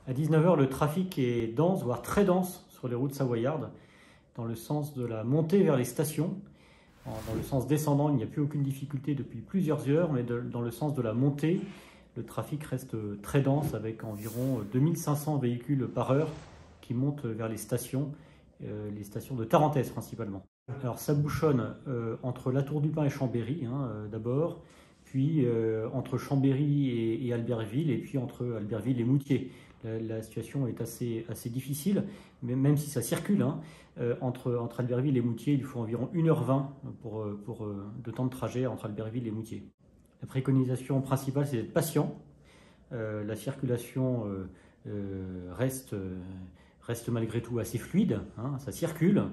À 19 h, le trafic est dense, voire très dense, sur les routes savoyardes, dans le sens de la montée vers les stations. Dans le sens descendant, il n'y a plus aucune difficulté depuis plusieurs heures, mais dans le sens de la montée, le trafic reste très dense, avec environ 2500 véhicules par heure qui montent vers les stations de Tarentaise principalement. Alors ça bouchonne entre La Tour du Pin et Chambéry, d'abord, puis entre Chambéry et Albertville, et puis entre Albertville et Moutier. La situation est assez difficile, mais même si ça circule, entre Albertville et Moutier, il faut environ 1h20 de temps de trajet entre Albertville et Moutier. La préconisation principale, c'est d'être patient. La circulation reste malgré tout assez fluide, ça circule,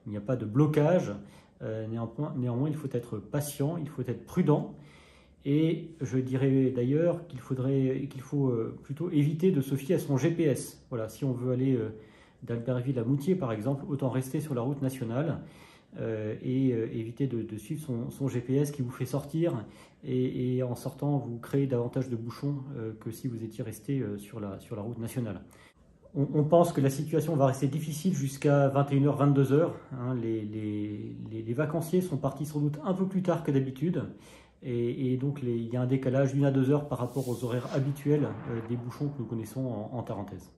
il n'y a pas de blocage. Néanmoins, il faut être patient, il faut être prudent. Et je dirais d'ailleurs qu'il faut plutôt éviter de se fier à son GPS. Voilà, si on veut aller d'Albertville à Moutier, par exemple, autant rester sur la route nationale et éviter de suivre son GPS qui vous fait sortir et en sortant, vous créez davantage de bouchons que si vous étiez resté sur la route nationale. On pense que la situation va rester difficile jusqu'à 21 h, 22 h. Les vacanciers sont partis sans doute un peu plus tard que d'habitude. Et donc il y a un décalage d'1 à 2 heures par rapport aux horaires habituels des bouchons que nous connaissons en Tarentaise.